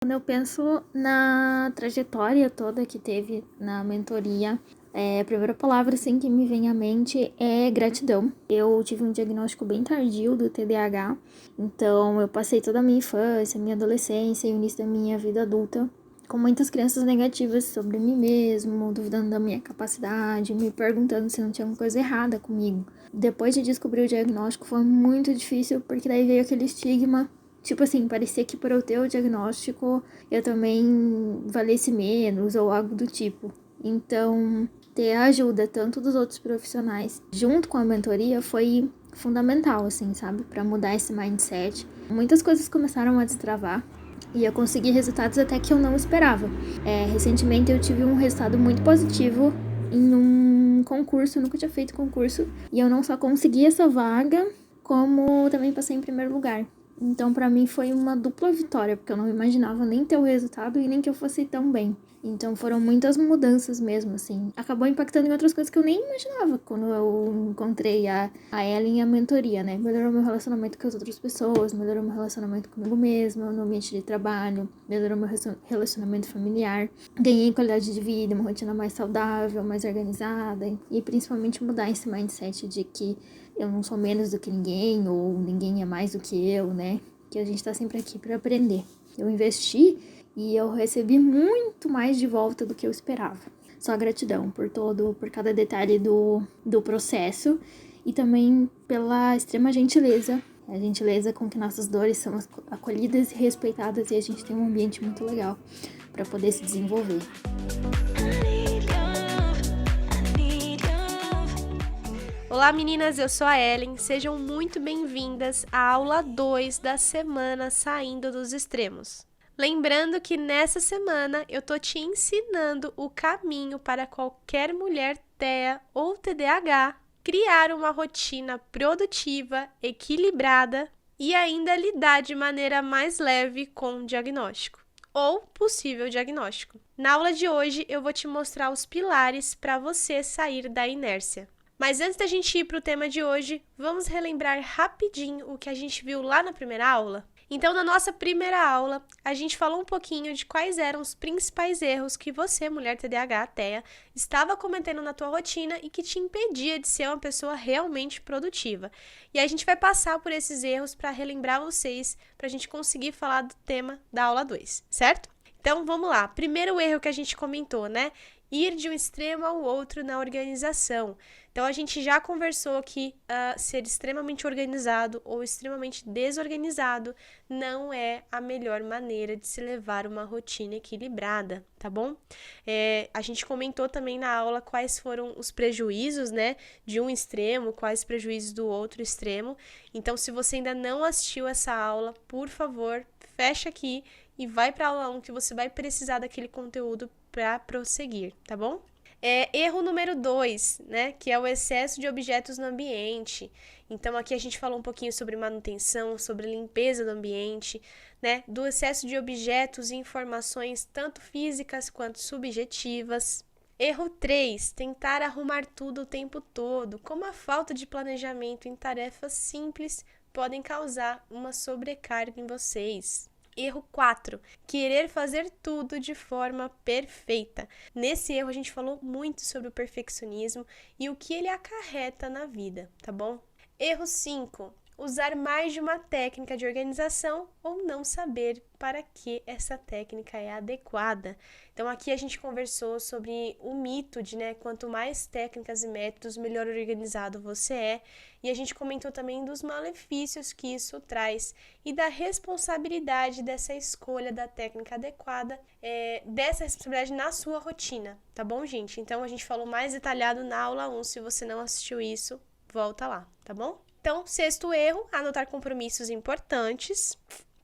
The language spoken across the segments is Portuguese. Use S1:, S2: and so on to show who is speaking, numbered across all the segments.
S1: Quando eu penso na trajetória toda que teve na mentoria, a primeira palavra assim, que me vem à mente é gratidão. Eu tive um diagnóstico bem tardio do TDAH, então eu passei toda a minha infância, minha adolescência e o início da minha vida adulta com muitas crenças negativas sobre mim mesmo, duvidando da minha capacidade, me perguntando se não tinha alguma coisa errada comigo. Depois de descobrir o diagnóstico foi muito difícil, porque daí veio aquele estigma. Tipo assim, parecia que por eu ter o diagnóstico, eu também valesse menos ou algo do tipo. Então, ter a ajuda tanto dos outros profissionais, junto com a mentoria, foi fundamental, assim, sabe? Pra mudar esse mindset. Muitas coisas começaram a destravar e eu consegui resultados até que eu não esperava. Recentemente eu tive um resultado muito positivo em um concurso, eu nunca tinha feito concurso, e eu não só consegui essa vaga, como também passei em primeiro lugar. Então, pra mim, foi uma dupla vitória, porque eu não imaginava nem ter o resultado e nem que eu fosse tão bem. Então, foram muitas mudanças mesmo, assim. Acabou impactando em outras coisas que eu nem imaginava quando eu encontrei a Ellen e a mentoria, né? Melhorou meu relacionamento com as outras pessoas, melhorou meu relacionamento comigo mesma, no ambiente de trabalho, melhorou meu relacionamento familiar. Ganhei qualidade de vida, uma rotina mais saudável, mais organizada e principalmente mudar esse mindset de que eu não sou menos do que ninguém, ou ninguém é mais do que eu, né? Que a gente tá sempre aqui pra aprender. Eu investi e eu recebi muito mais de volta do que eu esperava. Só gratidão por cada detalhe do processo e também pela extrema gentileza. A gentileza com que nossas dores são acolhidas e respeitadas, e a gente tem um ambiente muito legal para poder se desenvolver.
S2: Olá meninas, eu sou a Ellen, sejam muito bem-vindas à aula 2 da semana Saindo dos Extremos. Lembrando que nessa semana eu tô te ensinando o caminho para qualquer mulher TEA ou TDAH criar uma rotina produtiva, equilibrada e ainda lidar de maneira mais leve com o diagnóstico ou possível diagnóstico. Na aula de hoje eu vou te mostrar os pilares para você sair da inércia. Mas antes da gente ir para o tema de hoje, vamos relembrar rapidinho o que a gente viu lá na primeira aula? Então, na nossa primeira aula, a gente falou um pouquinho de quais eram os principais erros que você, mulher TDAH, TEA, estava cometendo na tua rotina e que te impedia de ser uma pessoa realmente produtiva. E a gente vai passar por esses erros para relembrar vocês, para a gente conseguir falar do tema da aula 2, certo? Então, vamos lá. Primeiro erro que a gente comentou, né? Ir de um extremo ao outro na organização. Então, a gente já conversou que ser extremamente organizado ou extremamente desorganizado não é a melhor maneira de se levar uma rotina equilibrada, tá bom? A gente comentou também na aula quais foram os prejuízos, né, de um extremo, quais os prejuízos do outro extremo. Então, se você ainda não assistiu essa aula, por favor, fecha aqui e vai para a aula 1 que você vai precisar daquele conteúdo para prosseguir, tá bom? Erro número 2, né, que é o excesso de objetos no ambiente. Então, aqui a gente falou um pouquinho sobre manutenção, sobre limpeza do ambiente, né, do excesso de objetos e informações, tanto físicas quanto subjetivas. Erro 3, tentar arrumar tudo o tempo todo, como a falta de planejamento em tarefas simples podem causar uma sobrecarga em vocês. Erro 4, querer fazer tudo de forma perfeita. Nesse erro a gente falou muito sobre o perfeccionismo e o que ele acarreta na vida, tá bom? Erro 5, usar mais de uma técnica de organização ou não saber para que essa técnica é adequada. Então aqui a gente conversou sobre o mito de, né, quanto mais técnicas e métodos, melhor organizado você é. E a gente comentou também dos malefícios que isso traz e da responsabilidade dessa escolha da técnica adequada, dessa responsabilidade na sua rotina, tá bom, gente? Então a gente falou mais detalhado na aula 1, se você não assistiu isso, volta lá, tá bom? Então, sexto erro, anotar compromissos importantes.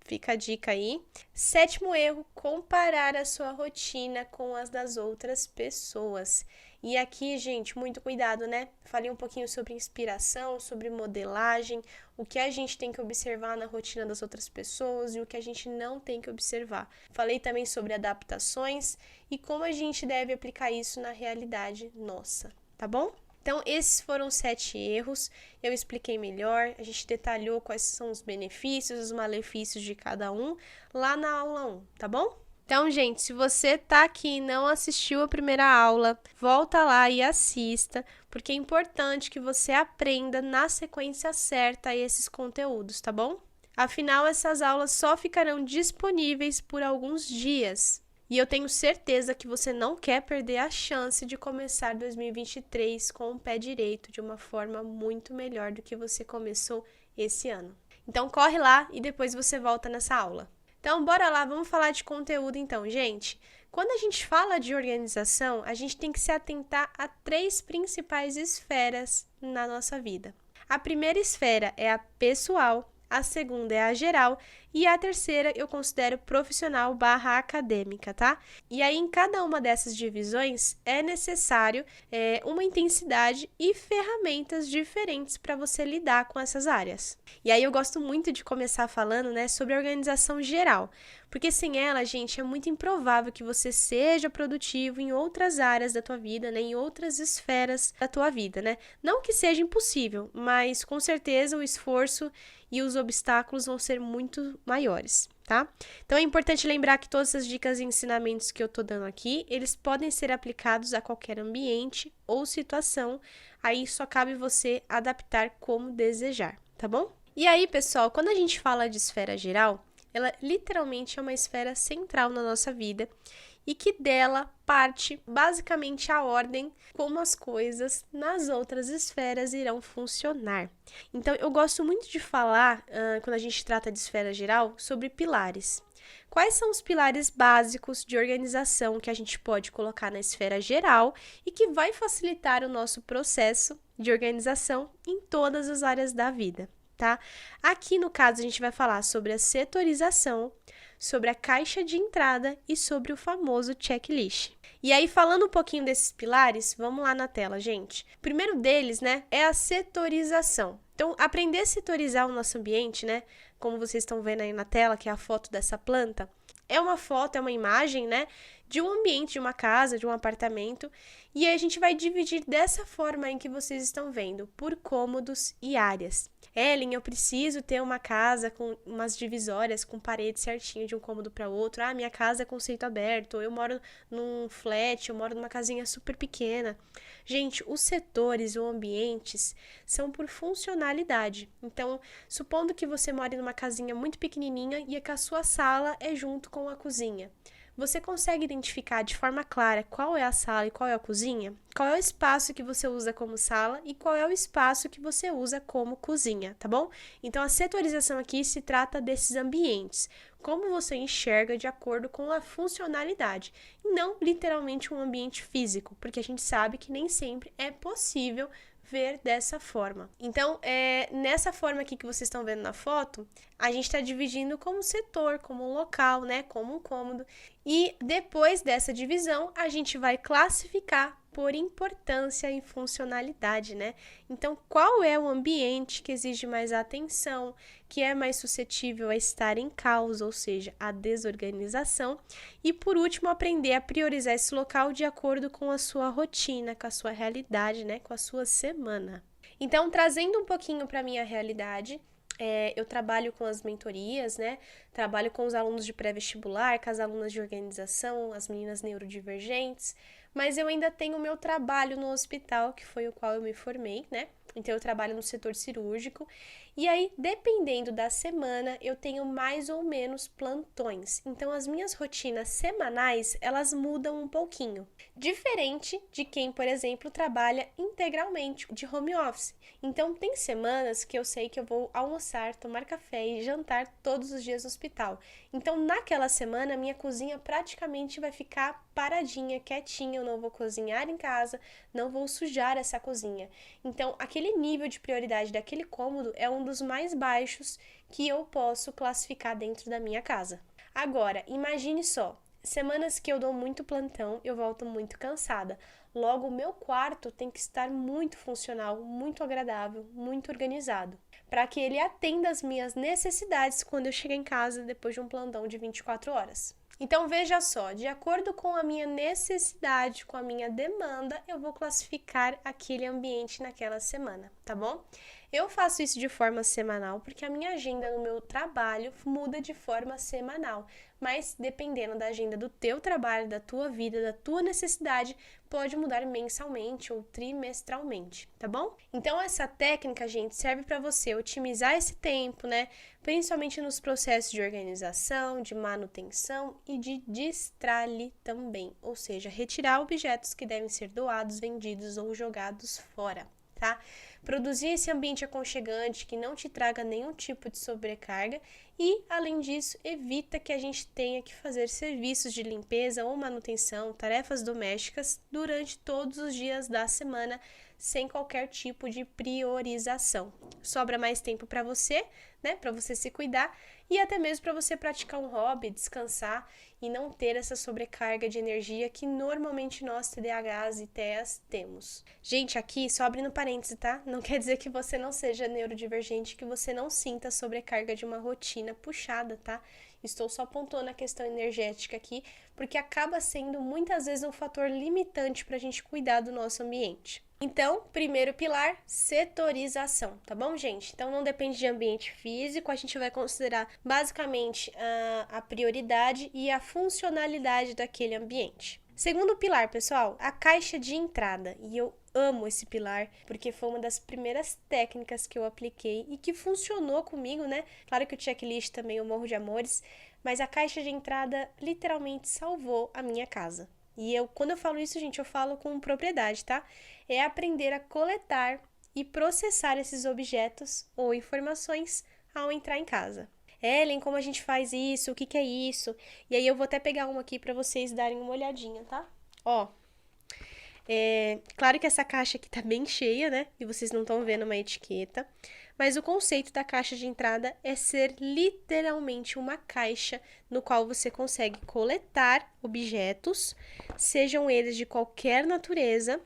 S2: Fica a dica aí. Sétimo erro, comparar a sua rotina com as das outras pessoas. E aqui, gente, muito cuidado, né? Falei um pouquinho sobre inspiração, sobre modelagem, o que a gente tem que observar na rotina das outras pessoas e o que a gente não tem que observar. Falei também sobre adaptações e como a gente deve aplicar isso na realidade nossa, tá bom? Então, esses foram 7 erros, eu expliquei melhor, a gente detalhou quais são os benefícios, os malefícios de cada um, lá na aula 1, tá bom? Então, gente, se você tá aqui e não assistiu a primeira aula, volta lá e assista, porque é importante que você aprenda na sequência certa esses conteúdos, tá bom? Afinal, essas aulas só ficarão disponíveis por alguns dias. E eu tenho certeza que você não quer perder a chance de começar 2023 com o pé direito de uma forma muito melhor do que você começou esse ano. Então, corre lá e depois você volta nessa aula. Então, bora lá, vamos falar de conteúdo então, gente. Quando a gente fala de organização, a gente tem que se atentar a 3 principais esferas na nossa vida. A primeira esfera é a pessoal, a segunda é a geral e a terceira eu considero profissional/acadêmica, tá? E aí, em cada uma dessas divisões, é necessário uma intensidade e ferramentas diferentes para você lidar com essas áreas. E aí, eu gosto muito de começar falando, sobre a organização geral, porque sem ela, gente, é muito improvável que você seja produtivo em outras áreas da tua vida, em outras esferas da tua vida, Não que seja impossível, mas com certeza o esforço e os obstáculos vão ser muito maiores, tá? Então, é importante lembrar que todas as dicas e ensinamentos que eu tô dando aqui, eles podem ser aplicados a qualquer ambiente ou situação, aí só cabe você adaptar como desejar, tá bom? E aí, pessoal, quando a gente fala de esfera geral, ela literalmente é uma esfera central na nossa vida e que dela parte basicamente a ordem como as coisas nas outras esferas irão funcionar. Então, eu gosto muito de falar, quando a gente trata de esfera geral, sobre pilares. Quais são os pilares básicos de organização que a gente pode colocar na esfera geral e que vai facilitar o nosso processo de organização em todas as áreas da vida, tá? Aqui, no caso, a gente vai falar sobre a setorização, sobre a caixa de entrada e sobre o famoso checklist. E aí, falando um pouquinho desses pilares, vamos lá na tela, gente. O primeiro deles, é a setorização. Então, aprender a setorizar o nosso ambiente, como vocês estão vendo aí na tela, que é a foto dessa planta, é uma foto, é uma imagem, de um ambiente, de uma casa, de um apartamento, e aí a gente vai dividir dessa forma em que vocês estão vendo, por cômodos e áreas. Ellen, eu preciso ter uma casa com umas divisórias, com parede certinho de um cômodo para outro. Ah, minha casa é conceito aberto, ou eu moro num flat, eu moro numa casinha super pequena. Gente, os setores ou ambientes são por funcionalidade. Então, supondo que você mora numa casinha muito pequenininha e que a sua sala é junto com a cozinha. Você consegue identificar de forma clara qual é a sala e qual é a cozinha? Qual é o espaço que você usa como sala e qual é o espaço que você usa como cozinha, tá bom? Então, a setorização aqui se trata desses ambientes. Como você enxerga de acordo com a funcionalidade, e não literalmente um ambiente físico, porque a gente sabe que nem sempre é possível ver dessa forma. Então, nessa forma aqui que vocês estão vendo na foto, a gente está dividindo como setor, como um local, como um cômodo. E depois dessa divisão, a gente vai classificar por importância e funcionalidade, Então, qual é o ambiente que exige mais atenção, que é mais suscetível a estar em caos, ou seja, a desorganização. E, por último, aprender a priorizar esse local de acordo com a sua rotina, com a sua realidade, com a sua semana. Então, trazendo um pouquinho para a minha realidade, eu trabalho com as mentorias, Trabalho com os alunos de pré-vestibular, com as alunas de organização, as meninas neurodivergentes, mas eu ainda tenho o meu trabalho no hospital, que foi o qual eu me formei, Então, eu trabalho no setor cirúrgico. E aí, dependendo da semana, eu tenho mais ou menos plantões. Então, as minhas rotinas semanais, elas mudam um pouquinho. Diferente de quem, por exemplo, trabalha integralmente de home office. Então, tem semanas que eu sei que eu vou almoçar, tomar café e jantar todos os dias no hospital. Então, naquela semana, minha cozinha praticamente vai ficar paradinha, quietinha. Eu não vou cozinhar em casa, não vou sujar essa cozinha. Então, aquele nível de prioridade daquele cômodo é um dos mais baixos que eu posso classificar dentro da minha casa. Agora, imagine só, semanas que eu dou muito plantão, eu volto muito cansada. Logo, o meu quarto tem que estar muito funcional, muito agradável, muito organizado, para que ele atenda às minhas necessidades quando eu chegar em casa depois de um plantão de 24 horas. Então, veja só, de acordo com a minha necessidade, com a minha demanda, eu vou classificar aquele ambiente naquela semana, tá bom? Eu faço isso de forma semanal porque a minha agenda no meu trabalho muda de forma semanal, mas dependendo da agenda do teu trabalho, da tua vida, da tua necessidade, pode mudar mensalmente ou trimestralmente, tá bom? Então essa técnica, gente, serve para você otimizar esse tempo, né? Principalmente nos processos de organização, de manutenção e de destralhe também, ou seja, retirar objetos que devem ser doados, vendidos ou jogados fora, tá? Produzir esse ambiente aconchegante que não te traga nenhum tipo de sobrecarga e, além disso, evita que a gente tenha que fazer serviços de limpeza ou manutenção, tarefas domésticas durante todos os dias da semana, sem qualquer tipo de priorização. Sobra mais tempo para você, né, para você se cuidar e até mesmo para você praticar um hobby, descansar e não ter essa sobrecarga de energia que normalmente nós TDAHs e TEAs temos. Gente, aqui só abrindo parênteses, tá? Não quer dizer que você não seja neurodivergente, que você não sinta a sobrecarga de uma rotina puxada, tá? Estou só apontando a questão energética aqui, porque acaba sendo muitas vezes um fator limitante para a gente cuidar do nosso ambiente. Então, primeiro pilar, setorização, tá bom, gente? Então, não depende de ambiente físico, a gente vai considerar basicamente a prioridade e a funcionalidade daquele ambiente. Segundo pilar, pessoal, a caixa de entrada. E eu amo esse pilar, porque foi uma das primeiras técnicas que eu apliquei e que funcionou comigo, né? Claro que o checklist também eu morro de amores, mas a caixa de entrada literalmente salvou a minha casa. E quando eu falo isso, gente, eu falo com propriedade, tá? É aprender a coletar e processar esses objetos ou informações ao entrar em casa. Ellen, como a gente faz isso? O que é isso? E aí eu vou até pegar uma aqui para vocês darem uma olhadinha, tá? Ó, claro que essa caixa aqui tá bem cheia, né? E vocês não estão vendo uma etiqueta. Mas o conceito da caixa de entrada é ser literalmente uma caixa no qual você consegue coletar objetos, sejam eles de qualquer natureza,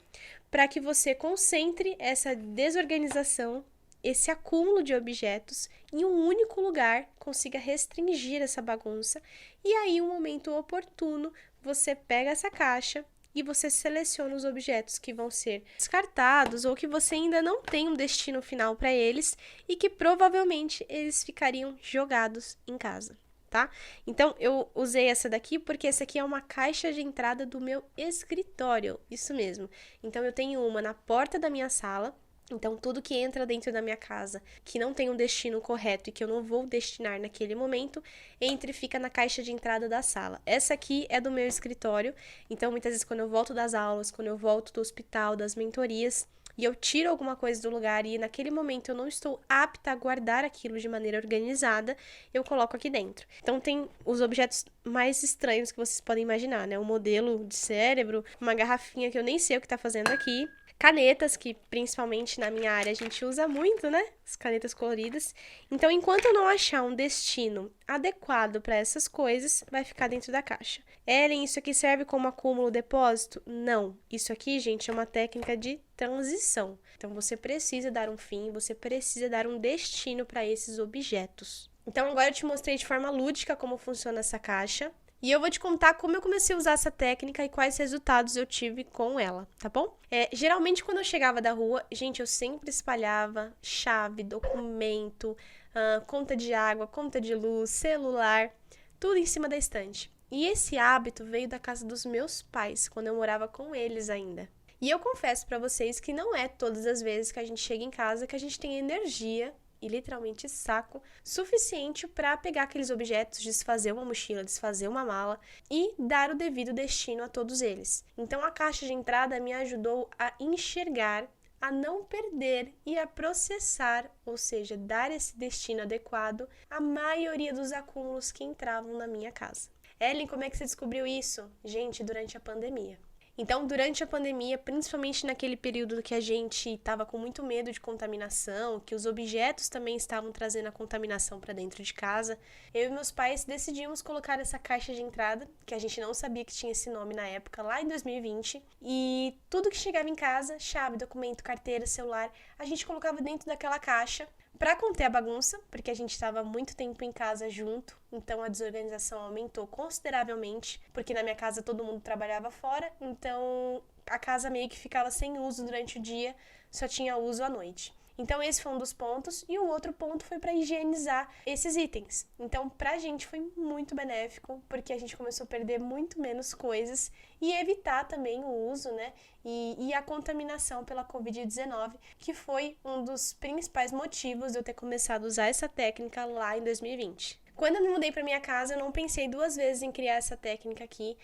S2: para que você concentre essa desorganização, esse acúmulo de objetos em um único lugar, consiga restringir essa bagunça e aí, no momento oportuno, você pega essa caixa e você seleciona os objetos que vão ser descartados ou que você ainda não tem um destino final para eles e que provavelmente eles ficariam jogados em casa, tá? Então, eu usei essa daqui porque essa aqui é uma caixa de entrada do meu escritório, isso mesmo. Então, eu tenho uma na porta da minha sala. Então, tudo que entra dentro da minha casa, que não tem um destino correto e que eu não vou destinar naquele momento, entra e fica na caixa de entrada da sala. Essa aqui é do meu escritório, então muitas vezes quando eu volto das aulas, quando eu volto do hospital, das mentorias, e eu tiro alguma coisa do lugar e naquele momento eu não estou apta a guardar aquilo de maneira organizada, eu coloco aqui dentro. Então tem os objetos mais estranhos que vocês podem imaginar, né? Um modelo de cérebro, uma garrafinha que eu nem sei o que tá fazendo aqui, canetas, que principalmente na minha área a gente usa muito, né? As canetas coloridas. Então, enquanto eu não achar um destino adequado para essas coisas, vai ficar dentro da caixa. Ellen, isso aqui serve como acúmulo depósito? Não. Isso aqui, gente, é uma técnica de transição. Então, você precisa dar um fim, você precisa dar um destino para esses objetos. Então, agora eu te mostrei de forma lúdica como funciona essa caixa. E eu vou te contar como eu comecei a usar essa técnica e quais resultados eu tive com ela, tá bom? Geralmente, quando eu chegava da rua, gente, eu sempre espalhava chave, documento, conta de água, conta de luz, celular, tudo em cima da estante. E esse hábito veio da casa dos meus pais, quando eu morava com eles ainda. E eu confesso pra vocês que não é todas as vezes que a gente chega em casa que a gente tem energia e literalmente saco suficiente para pegar aqueles objetos, desfazer uma mochila, desfazer uma mala e dar o devido destino a todos eles. Então a caixa de entrada me ajudou a enxergar, a não perder e a processar, ou seja, dar esse destino adequado à maioria dos acúmulos que entravam na minha casa. Ellen, como é que você descobriu isso? Gente, durante a pandemia. Então, durante a pandemia, principalmente naquele período que a gente estava com muito medo de contaminação, que os objetos também estavam trazendo a contaminação para dentro de casa, eu e meus pais decidimos colocar essa caixa de entrada, que a gente não sabia que tinha esse nome na época, lá em 2020, e tudo que chegava em casa, chave, documento, carteira, celular, a gente colocava dentro daquela caixa para conter a bagunça, porque a gente estava muito tempo em casa junto, então a desorganização aumentou consideravelmente, porque na minha casa todo mundo trabalhava fora, então a casa meio que ficava sem uso durante o dia, só tinha uso à noite. Então esse foi um dos pontos, e o outro ponto foi para higienizar esses itens. Então pra gente foi muito benéfico, porque a gente começou a perder muito menos coisas e evitar também o uso, né, e a contaminação pela Covid-19, que foi um dos principais motivos de eu ter começado a usar essa técnica lá em 2020. Quando eu me mudei para minha casa, eu não pensei duas vezes em criar essa técnica aqui,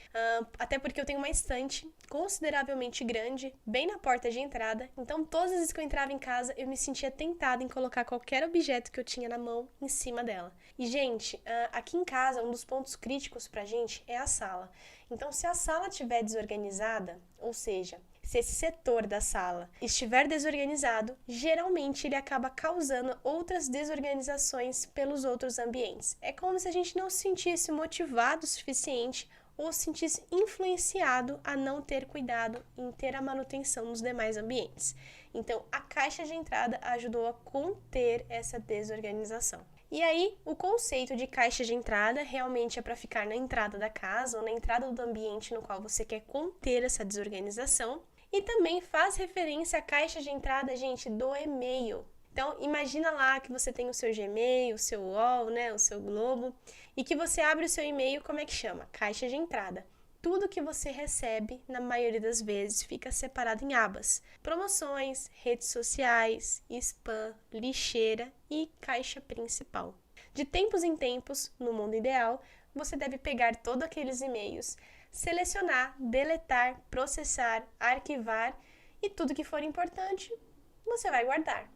S2: até porque eu tenho uma estante consideravelmente grande, bem na porta de entrada, então todas as vezes que eu entrava em casa, eu me sentia tentada em colocar qualquer objeto que eu tinha na mão em cima dela. E, gente, aqui em casa, um dos pontos críticos pra gente é a sala. Então, se a sala estiver desorganizada, ou seja, se esse setor da sala estiver desorganizado, geralmente ele acaba causando outras desorganizações pelos outros ambientes. É como se a gente não se sentisse motivado o suficiente ou se sentisse influenciado a não ter cuidado em ter a manutenção nos demais ambientes. Então, a caixa de entrada ajudou a conter essa desorganização. E aí, o conceito de caixa de entrada realmente é para ficar na entrada da casa ou na entrada do ambiente no qual você quer conter essa desorganização. E também faz referência à caixa de entrada, gente, do e-mail. Então, imagina lá que você tem o seu Gmail, o seu UOL, né, o seu Globo, e que você abre o seu e-mail, como é que chama? Caixa de entrada. Tudo que você recebe, na maioria das vezes, fica separado em abas. Promoções, redes sociais, spam, lixeira e caixa principal. De tempos em tempos, no mundo ideal, você deve pegar todos aqueles e-mails, selecionar, deletar, processar, arquivar e tudo que for importante, você vai guardar.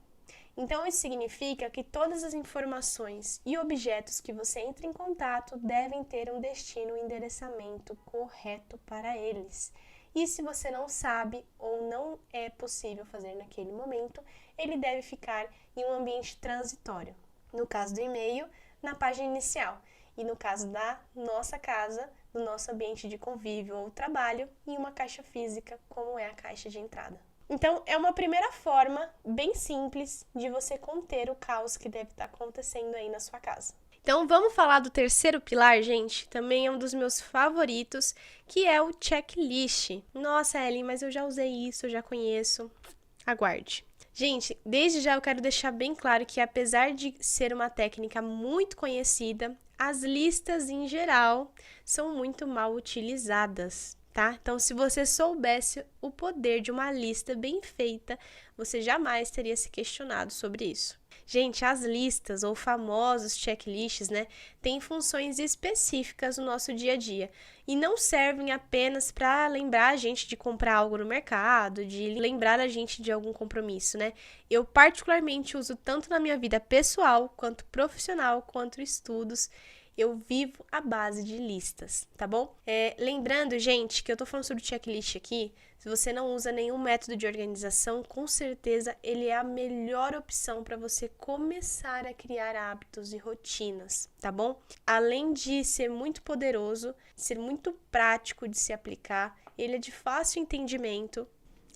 S2: Então, isso significa que todas as informações e objetos que você entra em contato devem ter um destino e endereçamento correto para eles. E se você não sabe ou não é possível fazer naquele momento, ele deve ficar em um ambiente transitório. No caso do e-mail, na página inicial. E no caso da nossa casa, no nosso ambiente de convívio ou trabalho, em uma caixa física, como é a caixa de entrada. Então, é uma primeira forma bem simples de você conter o caos que deve estar acontecendo aí na sua casa. Então, vamos falar do terceiro pilar, gente? Também é um dos meus favoritos, que é o checklist. Nossa, Ellen, mas eu já usei isso, eu já conheço. Aguarde. Gente, desde já eu quero deixar bem claro que, apesar de ser uma técnica muito conhecida, as listas em geral são muito mal utilizadas. Tá? Então, se você soubesse o poder de uma lista bem feita, você jamais teria se questionado sobre isso. Gente, as listas ou famosos checklists, né, têm funções específicas no nosso dia a dia e não servem apenas para lembrar a gente de comprar algo no mercado, de lembrar a gente de algum compromisso, né? Eu particularmente uso tanto na minha vida pessoal, quanto profissional, quanto estudos. Eu vivo à base de listas, tá bom? Lembrando, gente, que eu tô falando sobre checklist aqui, se você não usa nenhum método de organização, com certeza ele é a melhor opção para você começar a criar hábitos e rotinas, tá bom? Além de ser muito poderoso, ser muito prático de se aplicar, ele é de fácil entendimento.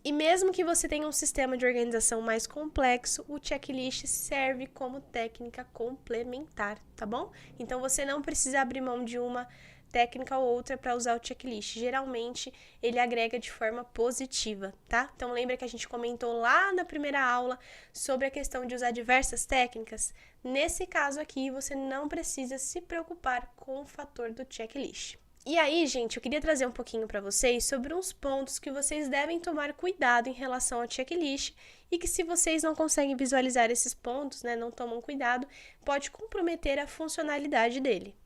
S2: E mesmo que você tenha um sistema de organização mais complexo, o checklist serve como técnica complementar, tá bom? Então, você não precisa abrir mão de uma técnica ou outra para usar o checklist. Geralmente, ele agrega de forma positiva, tá? Então, lembra que a gente comentou lá na primeira aula sobre a questão de usar diversas técnicas? Nesse caso aqui, você não precisa se preocupar com o fator do checklist. E aí, gente, eu queria trazer um pouquinho para vocês sobre uns pontos que vocês devem tomar cuidado em relação ao checklist e que, se vocês não conseguem visualizar esses pontos, né, não tomam cuidado, pode comprometer a funcionalidade dele.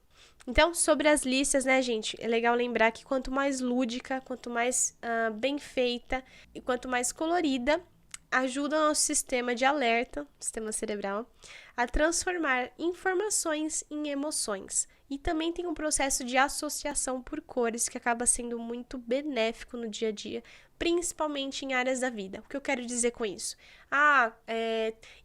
S2: Então, sobre as listas, né, gente, é legal lembrar que quanto mais lúdica, quanto mais bem feita e quanto mais colorida, ajuda o nosso sistema de alerta, sistema cerebral, a transformar informações em emoções. E também tem um processo de associação por cores que acaba sendo muito benéfico no dia a dia, principalmente em áreas da vida. O que eu quero dizer com isso?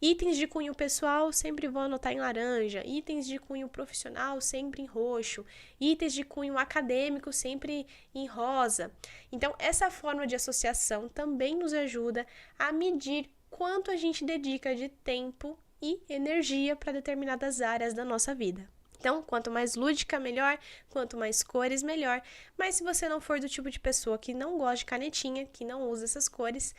S2: Itens de cunho pessoal sempre vou anotar em laranja, itens de cunho profissional sempre em roxo, itens de cunho acadêmico sempre em rosa. Então, essa forma de associação também nos ajuda a medir quanto a gente dedica de tempo e energia para determinadas áreas da nossa vida. Então, quanto mais lúdica, melhor, quanto mais cores, melhor. Mas se você não for do tipo de pessoa que não gosta de canetinha, que não usa essas cores,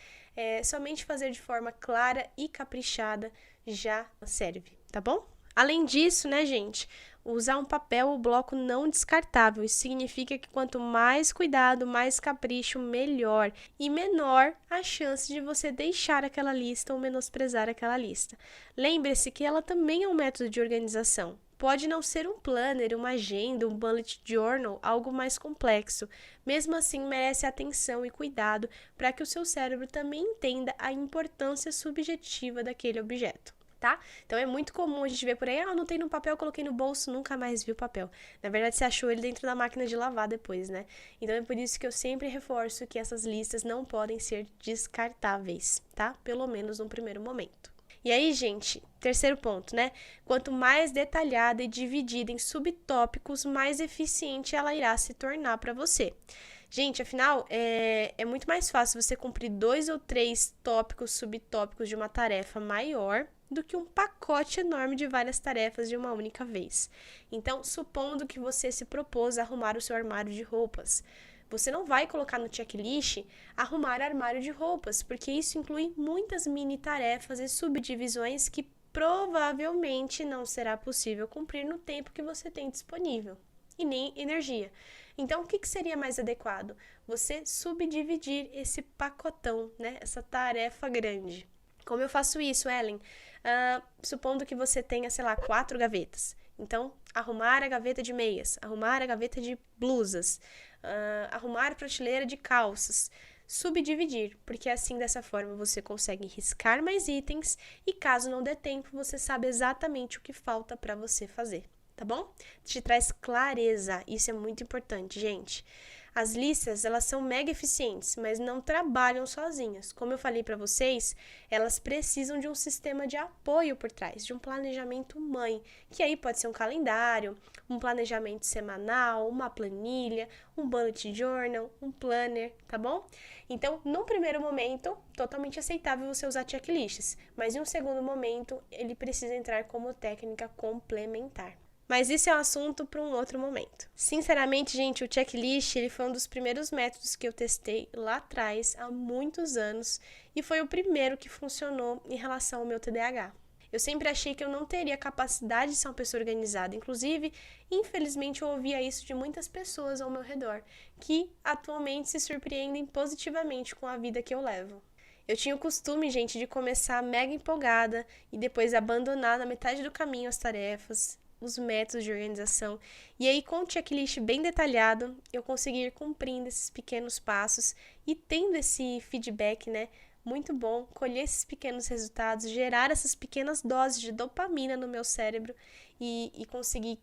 S2: somente fazer de forma clara e caprichada já serve, tá bom? Além disso, né, gente, usar um papel ou bloco não descartável. Isso significa que quanto mais cuidado, mais capricho, melhor. E menor a chance de você deixar aquela lista ou menosprezar aquela lista. Lembre-se que ela também é um método de organização. Pode não ser um planner, uma agenda, um bullet journal, algo mais complexo. Mesmo assim, merece atenção e cuidado para que o seu cérebro também entenda a importância subjetiva daquele objeto. Tá? Então é muito comum a gente ver por aí, anotei no papel, coloquei no bolso, nunca mais vi o papel. Na verdade, você achou ele dentro da máquina de lavar depois, né? Então é por isso que eu sempre reforço que essas listas não podem ser descartáveis, tá? Pelo menos no primeiro momento. E aí, gente, terceiro ponto, né? Quanto mais detalhada e dividida em subtópicos, mais eficiente ela irá se tornar para você. Gente, afinal, é muito mais fácil você cumprir 2 ou 3 tópicos, subtópicos de uma tarefa maior do que um pacote enorme de várias tarefas de uma única vez. Então, supondo que você se propôs a arrumar o seu armário de roupas, você não vai colocar no checklist arrumar armário de roupas, porque isso inclui muitas mini tarefas e subdivisões que provavelmente não será possível cumprir no tempo que você tem disponível e nem energia. Então, o que seria mais adequado? Você subdividir esse pacotão, né? Essa tarefa grande. Como eu faço isso, Ellen? Supondo que você tenha, 4 gavetas. Então, arrumar a gaveta de meias, arrumar a gaveta de blusas, arrumar a prateleira de calças. Subdividir, porque assim, dessa forma, você consegue riscar mais itens e caso não dê tempo, você sabe exatamente o que falta para você fazer, tá bom? Te traz clareza, isso é muito importante, gente. As listas, elas são mega eficientes, mas não trabalham sozinhas. Como eu falei para vocês, elas precisam de um sistema de apoio por trás, de um planejamento mãe, que aí pode ser um calendário, um planejamento semanal, uma planilha, um bullet journal, um planner, tá bom? Então, num primeiro momento, totalmente aceitável você usar checklists, mas em um segundo momento, ele precisa entrar como técnica complementar. Mas isso é um assunto para um outro momento. Sinceramente, gente, o checklist ele foi um dos primeiros métodos que eu testei lá atrás, há muitos anos, e foi o primeiro que funcionou em relação ao meu TDAH. Eu sempre achei que eu não teria capacidade de ser uma pessoa organizada. Inclusive, infelizmente, eu ouvia isso de muitas pessoas ao meu redor, que atualmente se surpreendem positivamente com a vida que eu levo. Eu tinha o costume, gente, de começar mega empolgada e depois abandonar na metade do caminho as tarefas, os métodos de organização, e aí com o checklist bem detalhado, eu consegui ir cumprindo esses pequenos passos e tendo esse feedback, né, muito bom, colher esses pequenos resultados, gerar essas pequenas doses de dopamina no meu cérebro e conseguir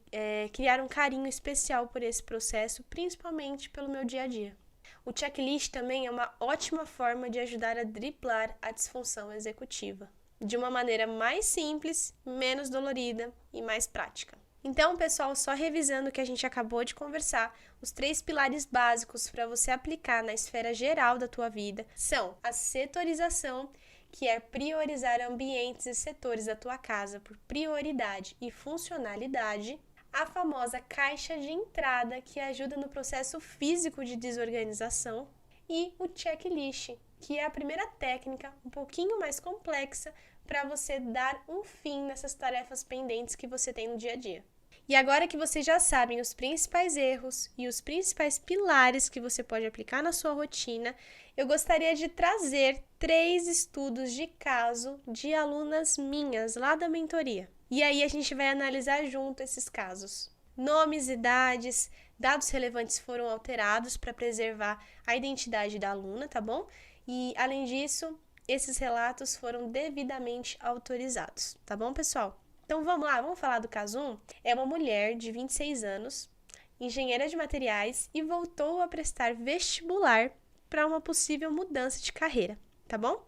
S2: criar um carinho especial por esse processo, principalmente pelo meu dia a dia. O checklist também é uma ótima forma de ajudar a driblar a disfunção executiva, de uma maneira mais simples, menos dolorida e mais prática. Então, pessoal, só revisando o que a gente acabou de conversar, os 3 pilares básicos para você aplicar na esfera geral da tua vida são a setorização, que é priorizar ambientes e setores da tua casa por prioridade e funcionalidade, a famosa caixa de entrada, que ajuda no processo físico de desorganização, e o checklist, que é a primeira técnica, um pouquinho mais complexa, para você dar um fim nessas tarefas pendentes que você tem no dia a dia. E agora que vocês já sabem os principais erros e os principais pilares que você pode aplicar na sua rotina, eu gostaria de trazer 3 estudos de caso de alunas minhas lá da mentoria. E aí a gente vai analisar junto esses casos. Nomes, idades, dados relevantes foram alterados para preservar a identidade da aluna, tá bom? E além disso, esses relatos foram devidamente autorizados, tá bom, pessoal? Então vamos lá, vamos falar do caso 1? É uma mulher de 26 anos, engenheira de materiais e voltou a prestar vestibular para uma possível mudança de carreira, tá bom?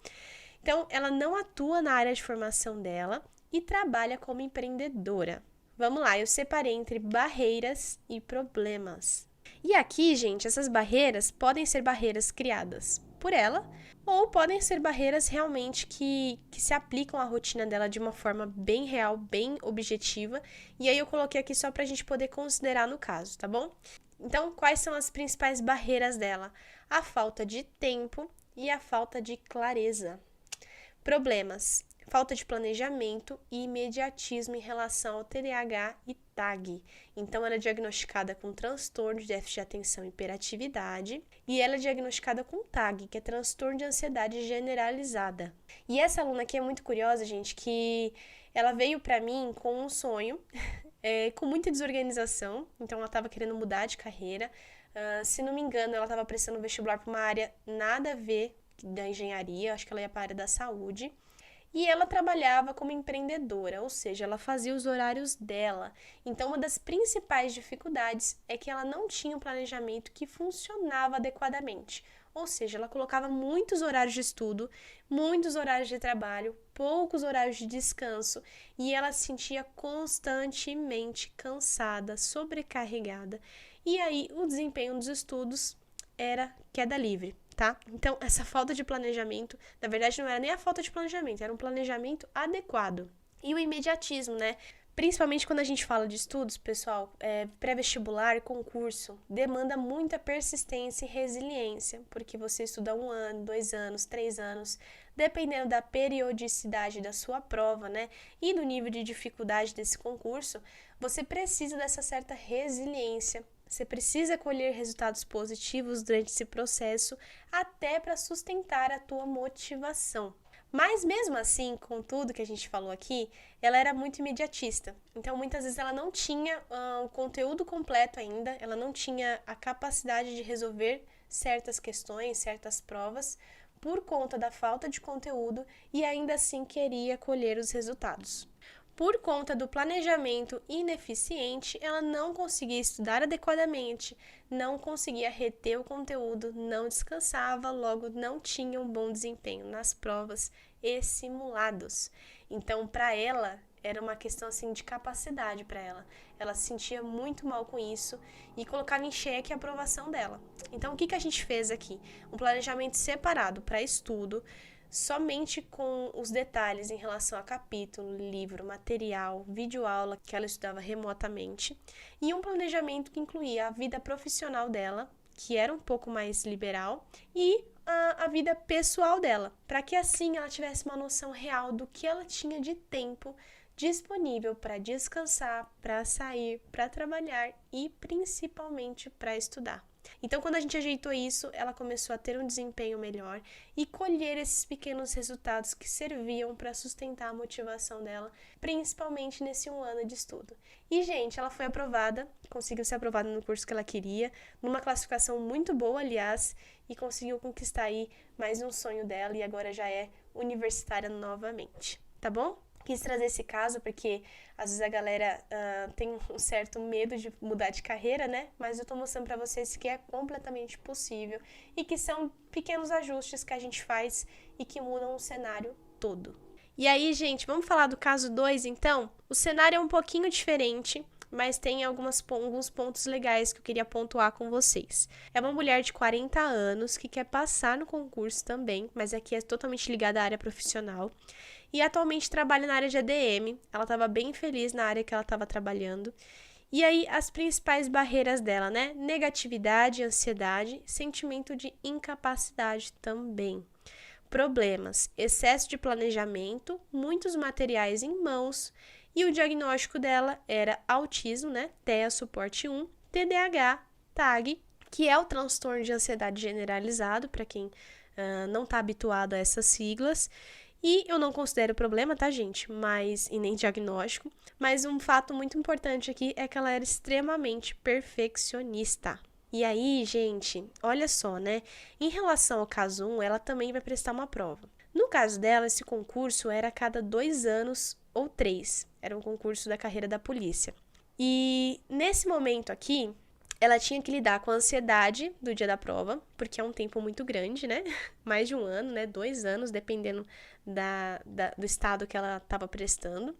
S2: Então, ela não atua na área de formação dela e trabalha como empreendedora. Vamos lá, eu separei entre barreiras e problemas. E aqui, gente, essas barreiras podem ser barreiras criadas por ela, ou podem ser barreiras realmente que se aplicam à rotina dela de uma forma bem real, bem objetiva, e aí eu coloquei aqui só pra gente poder considerar no caso, tá bom? Então, quais são as principais barreiras dela? A falta de tempo e a falta de clareza. Problemas: falta de planejamento e imediatismo em relação ao TDAH e TAG. Então, ela é diagnosticada com transtorno de déficit de atenção e hiperatividade, e ela é diagnosticada com TAG, que é transtorno de ansiedade generalizada. E essa aluna aqui é muito curiosa, gente, que ela veio pra mim com um sonho, com muita desorganização, então ela estava querendo mudar de carreira. Se não me engano, ela estava prestando vestibular para uma área nada a ver da engenharia, acho que ela ia para a área da saúde. E ela trabalhava como empreendedora, ou seja, ela fazia os horários dela. Então, uma das principais dificuldades é que ela não tinha um planejamento que funcionava adequadamente. Ou seja, ela colocava muitos horários de estudo, muitos horários de trabalho, poucos horários de descanso, e ela se sentia constantemente cansada, sobrecarregada. E aí, o desempenho dos estudos era queda livre. Tá? Então, essa falta de planejamento, na verdade, não era nem a falta de planejamento, era um planejamento adequado. E o imediatismo, né? Principalmente quando a gente fala de estudos, pessoal, pré-vestibular, concurso, demanda muita persistência e resiliência, porque você estuda 1 ano, 2 anos, 3 anos, dependendo da periodicidade da sua prova, né? E do nível de dificuldade desse concurso, você precisa dessa certa resiliência. Você precisa colher resultados positivos durante esse processo até para sustentar a tua motivação. Mas mesmo assim, com tudo que a gente falou aqui, ela era muito imediatista. Então, muitas vezes ela não tinha o conteúdo completo ainda, ela não tinha a capacidade de resolver certas questões, certas provas, por conta da falta de conteúdo e ainda assim queria colher os resultados. Por conta do planejamento ineficiente, ela não conseguia estudar adequadamente, não conseguia reter o conteúdo, não descansava, logo não tinha um bom desempenho nas provas e simulados. Então, para ela, era uma questão assim de capacidade para ela. Ela se sentia muito mal com isso e colocava em xeque a aprovação dela. Então, o que a gente fez aqui? Um planejamento separado para estudo, somente com os detalhes em relação a capítulo, livro, material, videoaula que ela estudava remotamente, e um planejamento que incluía a vida profissional dela, que era um pouco mais liberal, e a vida pessoal dela, para que assim ela tivesse uma noção real do que ela tinha de tempo disponível para descansar, para sair, para trabalhar e principalmente para estudar. Então, quando a gente ajeitou isso, ela começou a ter um desempenho melhor e colher esses pequenos resultados que serviam para sustentar a motivação dela, principalmente nesse 1 ano de estudo. E, gente, ela foi aprovada, conseguiu ser aprovada no curso que ela queria, numa classificação muito boa, aliás, e conseguiu conquistar aí mais um sonho dela e agora já é universitária novamente, tá bom? Quis trazer esse caso porque às vezes a galera tem um certo medo de mudar de carreira, né? Mas eu tô mostrando pra vocês que é completamente possível e que são pequenos ajustes que a gente faz e que mudam o cenário todo. E aí, gente, vamos falar do caso 2, então? O cenário é um pouquinho diferente, mas tem alguns pontos legais que eu queria pontuar com vocês. É uma mulher de 40 anos que quer passar no concurso também, mas aqui é totalmente ligada à área profissional. E atualmente trabalha na área de ADM, ela estava bem feliz na área que ela estava trabalhando. E aí, as principais barreiras dela, né? Negatividade, ansiedade, sentimento de incapacidade também. Problemas: excesso de planejamento, muitos materiais em mãos, e o diagnóstico dela era autismo, né? TEA suporte 1, TDAH, TAG, que é o transtorno de ansiedade generalizado, para quem não está habituado a essas siglas. E eu não considero problema, tá, gente? E nem diagnóstico. Mas um fato muito importante aqui é que ela era extremamente perfeccionista. E aí, gente, olha só, né? Em relação ao caso 1, ela também vai prestar uma prova. No caso dela, esse concurso era a cada 2 anos ou 3. Era um concurso da carreira da polícia. E nesse momento aqui, ela tinha que lidar com a ansiedade do dia da prova, porque é um tempo muito grande, né? Mais de 1 ano, né? 2 anos, dependendo do estado que ela estava prestando.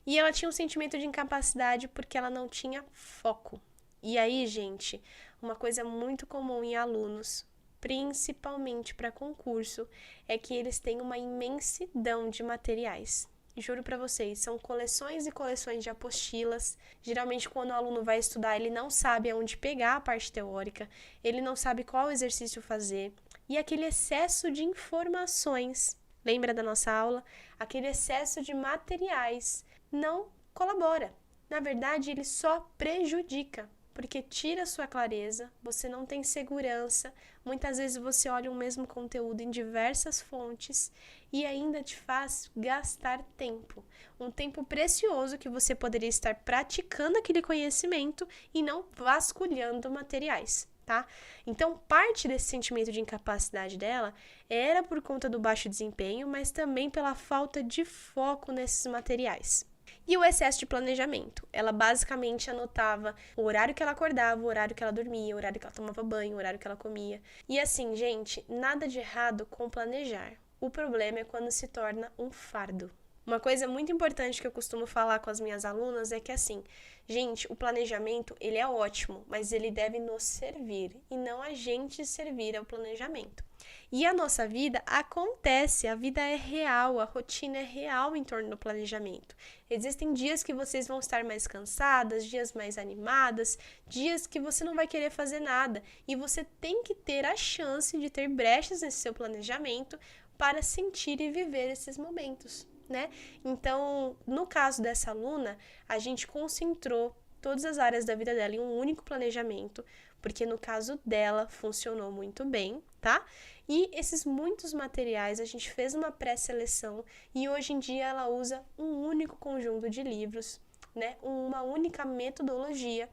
S2: E ela tinha um sentimento de incapacidade porque ela não tinha foco. E aí, gente, uma coisa muito comum em alunos principalmente para concurso, é que eles têm uma imensidão de materiais. Juro para vocês, são coleções e coleções de apostilas. Geralmente, quando o aluno vai estudar, ele não sabe aonde pegar a parte teórica, ele não sabe qual exercício fazer. E aquele excesso de informações, lembra da nossa aula? Aquele excesso de materiais não colabora. Na verdade, ele só prejudica, porque tira a sua clareza, você não tem segurança, muitas vezes você olha o mesmo conteúdo em diversas fontes e ainda te faz gastar tempo. Um tempo precioso que você poderia estar praticando aquele conhecimento e não vasculhando materiais, tá? Então, parte desse sentimento de incapacidade dela era por conta do baixo desempenho, mas também pela falta de foco nesses materiais. E o excesso de planejamento. Ela basicamente anotava o horário que ela acordava, o horário que ela dormia, o horário que ela tomava banho, o horário que ela comia. E assim, gente, nada de errado com planejar. O problema é quando se torna um fardo. Uma coisa muito importante que eu costumo falar com as minhas alunas é que assim, gente, o planejamento, ele é ótimo, mas ele deve nos servir e não a gente servir ao planejamento. E a nossa vida acontece, a vida é real, a rotina é real em torno do planejamento. Existem dias que vocês vão estar mais cansadas, dias mais animadas, dias que você não vai querer fazer nada. E você tem que ter a chance de ter brechas nesse seu planejamento para sentir e viver esses momentos, né? Então, no caso dessa aluna, a gente concentrou todas as áreas da vida dela em um único planejamento, porque no caso dela funcionou muito bem, tá? E esses muitos materiais, a gente fez uma pré-seleção e hoje em dia ela usa um único conjunto de livros, né? Uma única metodologia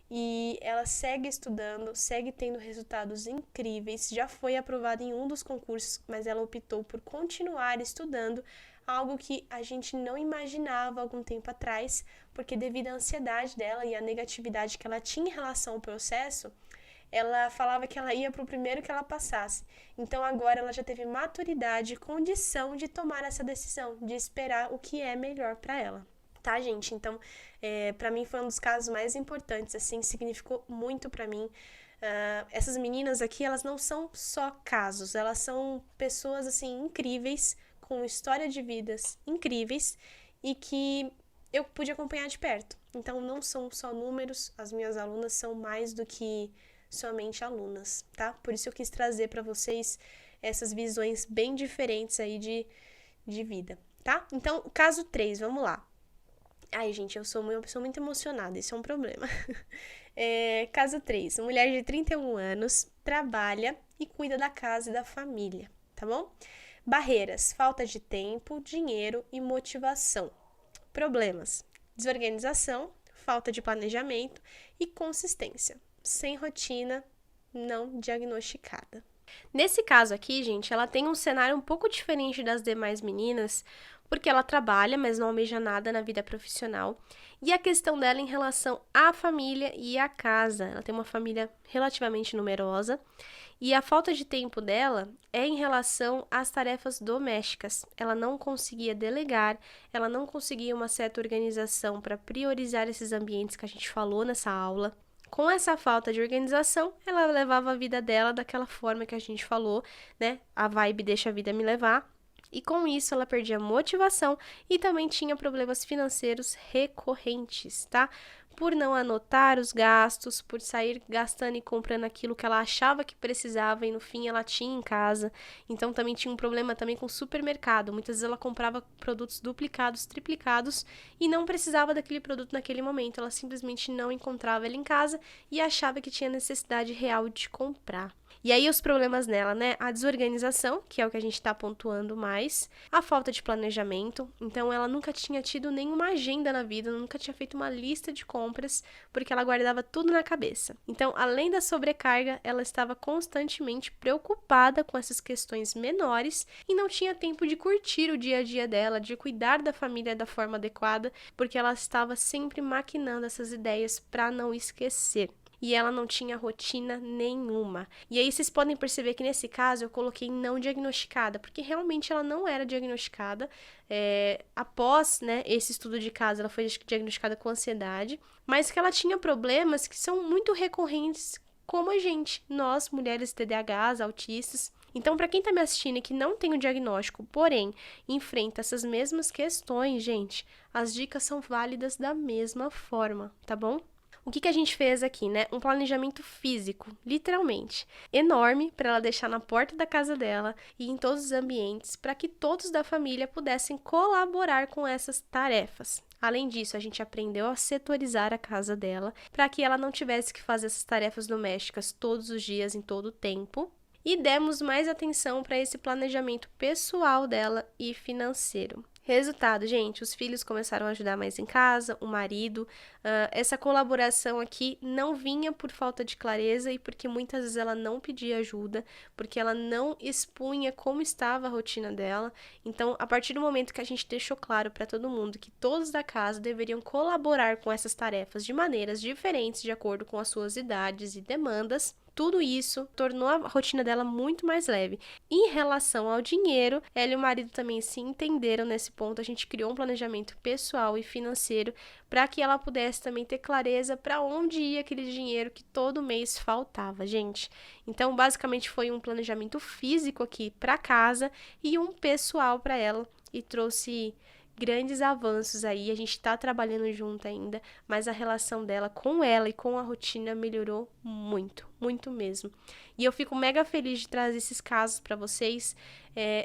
S2: e ela segue estudando, segue tendo resultados incríveis, já foi aprovada em um dos concursos, mas ela optou por continuar estudando, algo que a gente não imaginava algum tempo atrás, porque devido à ansiedade dela e à negatividade que ela tinha em relação ao processo, ela falava que ela ia para o primeiro que ela passasse. Então agora ela já teve maturidade e condição de tomar essa decisão, de esperar o que é melhor para ela. Tá, gente? Então, para mim foi um dos casos mais importantes, assim, significou muito para mim. Essas meninas aqui, elas não são só casos, elas são pessoas, assim, incríveis, com história de vidas incríveis e que eu pude acompanhar de perto. Então, não são só números, as minhas alunas são mais do que somente alunas, tá? Por isso eu quis trazer para vocês essas visões bem diferentes aí de vida, tá? Então, caso 3, vamos lá. Ai, gente, eu sou uma pessoa muito emocionada, isso é um problema. Caso 3, mulher de 31 anos, trabalha e cuida da casa e da família, tá bom? Barreiras, falta de tempo, dinheiro e motivação. Problemas, desorganização, falta de planejamento e consistência. Sem rotina, não diagnosticada. Nesse caso aqui, gente, ela tem um cenário um pouco diferente das demais meninas, porque ela trabalha, mas não almeja nada na vida profissional. E a questão dela em relação à família e à casa. Ela tem uma família relativamente numerosa. E a falta de tempo dela é em relação às tarefas domésticas. Ela não conseguia delegar, ela não conseguia uma certa organização para priorizar esses ambientes que a gente falou nessa aula. Com essa falta de organização, ela levava a vida dela daquela forma que a gente falou, né? A vibe deixa a vida me levar. E com isso, ela perdia motivação e também tinha problemas financeiros recorrentes, tá? Por não anotar os gastos, por sair gastando e comprando aquilo que ela achava que precisava e no fim ela tinha em casa. Então também tinha um problema também com o supermercado. Muitas vezes ela comprava produtos duplicados, triplicados e não precisava daquele produto naquele momento. Ela simplesmente não encontrava ele em casa e achava que tinha necessidade real de comprar. E aí os problemas nela, né? A desorganização, que é o que a gente tá pontuando mais, a falta de planejamento, então ela nunca tinha tido nenhuma agenda na vida, nunca tinha feito uma lista de compras, porque ela guardava tudo na cabeça. Então, além da sobrecarga, ela estava constantemente preocupada com essas questões menores e não tinha tempo de curtir o dia a dia dela, de cuidar da família da forma adequada, porque ela estava sempre maquinando essas ideias para não esquecer. E ela não tinha rotina nenhuma. E aí vocês podem perceber que nesse caso eu coloquei não diagnosticada, porque realmente ela não era diagnosticada. Após, né, esse estudo de caso, ela foi diagnosticada com ansiedade, mas que ela tinha problemas que são muito recorrentes como a gente, nós, mulheres TDAHs, autistas. Então, para quem está me assistindo e que não tem o diagnóstico, porém, enfrenta essas mesmas questões, gente, as dicas são válidas da mesma forma, tá bom? O que a gente fez aqui, né? Um planejamento físico, literalmente, enorme para ela deixar na porta da casa dela e em todos os ambientes, para que todos da família pudessem colaborar com essas tarefas. Além disso, a gente aprendeu a setorizar a casa dela, para que ela não tivesse que fazer essas tarefas domésticas todos os dias, em todo o tempo. E demos mais atenção para esse planejamento pessoal dela e financeiro. Resultado, gente, os filhos começaram a ajudar mais em casa, o marido. Essa colaboração aqui não vinha por falta de clareza e porque muitas vezes ela não pedia ajuda, porque ela não expunha como estava a rotina dela. Então, a partir do momento que a gente deixou claro para todo mundo que todos da casa deveriam colaborar com essas tarefas de maneiras diferentes, de acordo com as suas idades e demandas, tudo isso tornou a rotina dela muito mais leve. Em relação ao dinheiro, ela e o marido também se entenderam nesse ponto. A gente criou um planejamento pessoal e financeiro para que ela pudesse também ter clareza para onde ia aquele dinheiro que todo mês faltava, gente. Então, basicamente, foi um planejamento físico aqui para casa e um pessoal para ela e trouxe grandes avanços aí, a gente está trabalhando junto ainda, mas a relação dela com ela e com a rotina melhorou muito, muito mesmo. E eu fico mega feliz de trazer esses casos para vocês,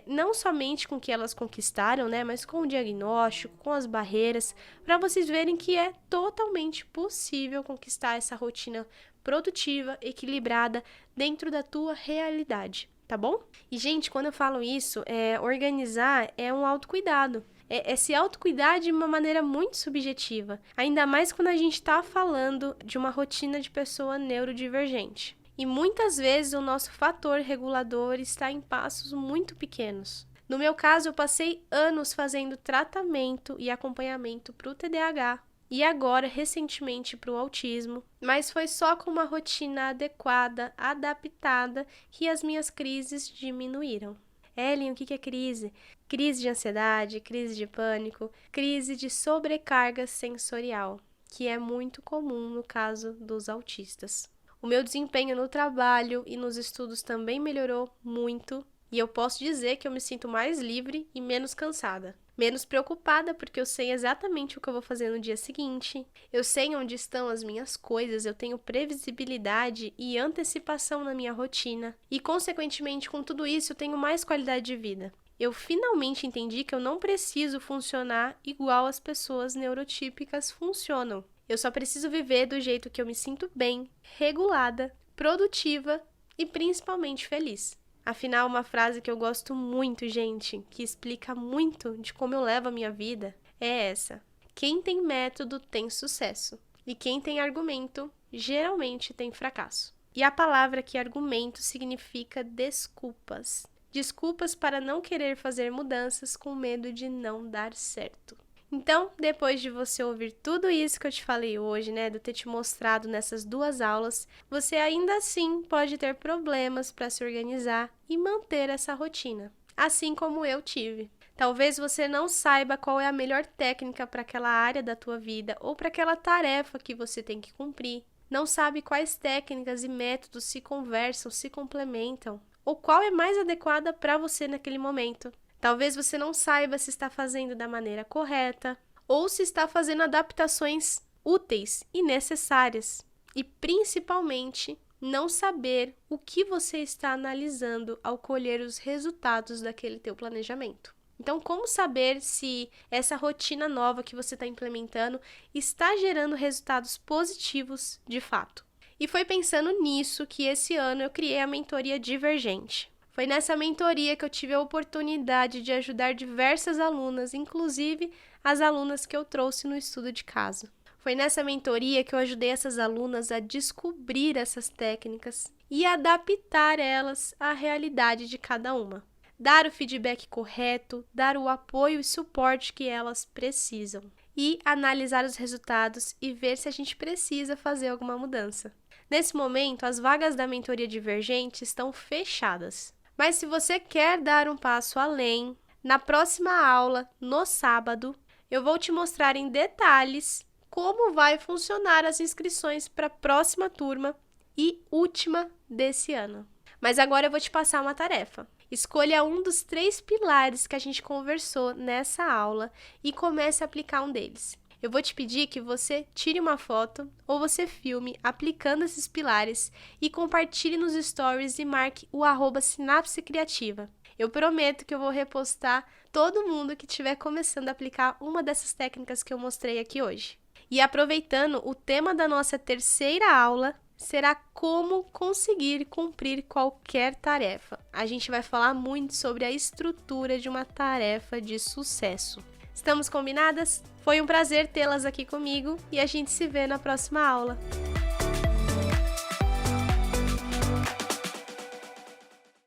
S2: não somente com o que elas conquistaram, né, mas com o diagnóstico, com as barreiras, para vocês verem que é totalmente possível conquistar essa rotina produtiva, equilibrada, dentro da tua realidade, tá bom? E, gente, quando eu falo isso, organizar é um autocuidado. É se autocuidar de uma maneira muito subjetiva, ainda mais quando a gente está falando de uma rotina de pessoa neurodivergente. E muitas vezes o nosso fator regulador está em passos muito pequenos. No meu caso, eu passei anos fazendo tratamento e acompanhamento para o TDAH e agora, recentemente, para o autismo, mas foi só com uma rotina adequada, adaptada, que as minhas crises diminuíram. Ellen, o que é crise? Crise de ansiedade, crise de pânico, crise de sobrecarga sensorial, que é muito comum no caso dos autistas. O meu desempenho no trabalho e nos estudos também melhorou muito, e eu posso dizer que eu me sinto mais livre e menos cansada. Menos preocupada porque eu sei exatamente o que eu vou fazer no dia seguinte, eu sei onde estão as minhas coisas, eu tenho previsibilidade e antecipação na minha rotina e, consequentemente, com tudo isso, eu tenho mais qualidade de vida. Eu finalmente entendi que eu não preciso funcionar igual as pessoas neurotípicas funcionam. Eu só preciso viver do jeito que eu me sinto bem, regulada, produtiva e principalmente feliz. Afinal, uma frase que eu gosto muito, gente, que explica muito de como eu levo a minha vida, é essa: quem tem método tem sucesso, e quem tem argumento geralmente tem fracasso. E a palavra aqui, argumento, significa desculpas. Desculpas para não querer fazer mudanças com medo de não dar certo. Então, depois de você ouvir tudo isso que eu te falei hoje, né, de eu ter te mostrado nessas 2 aulas, você ainda assim pode ter problemas para se organizar e manter essa rotina, assim como eu tive. Talvez você não saiba qual é a melhor técnica para aquela área da tua vida ou para aquela tarefa que você tem que cumprir. Não sabe quais técnicas e métodos se conversam, se complementam, ou qual é mais adequada para você naquele momento. Talvez você não saiba se está fazendo da maneira correta ou se está fazendo adaptações úteis e necessárias. E, principalmente, não saber o que você está analisando ao colher os resultados daquele teu planejamento. Então, como saber se essa rotina nova que você está implementando está gerando resultados positivos de fato? E foi pensando nisso que esse ano eu criei a mentoria Divergente. Foi nessa mentoria que eu tive a oportunidade de ajudar diversas alunas, inclusive as alunas que eu trouxe no estudo de caso. Foi nessa mentoria que eu ajudei essas alunas a descobrir essas técnicas e adaptar elas à realidade de cada uma. Dar o feedback correto, dar o apoio e suporte que elas precisam. E analisar os resultados e ver se a gente precisa fazer alguma mudança. Nesse momento, as vagas da mentoria Divergente estão fechadas. Mas se você quer dar um passo além, na próxima aula, no sábado, eu vou te mostrar em detalhes como vai funcionar as inscrições para a próxima turma e última desse ano. Mas agora eu vou te passar uma tarefa. Escolha um dos 3 pilares que a gente conversou nessa aula e comece a aplicar um deles. Eu vou te pedir que você tire uma foto ou você filme aplicando esses pilares e compartilhe nos stories e marque o @Sinapse Criativa. Eu prometo que eu vou repostar todo mundo que estiver começando a aplicar uma dessas técnicas que eu mostrei aqui hoje. E aproveitando, o tema da nossa terceira aula será como conseguir cumprir qualquer tarefa. A gente vai falar muito sobre a estrutura de uma tarefa de sucesso. Estamos combinadas? Foi um prazer tê-las aqui comigo e a gente se vê na próxima aula.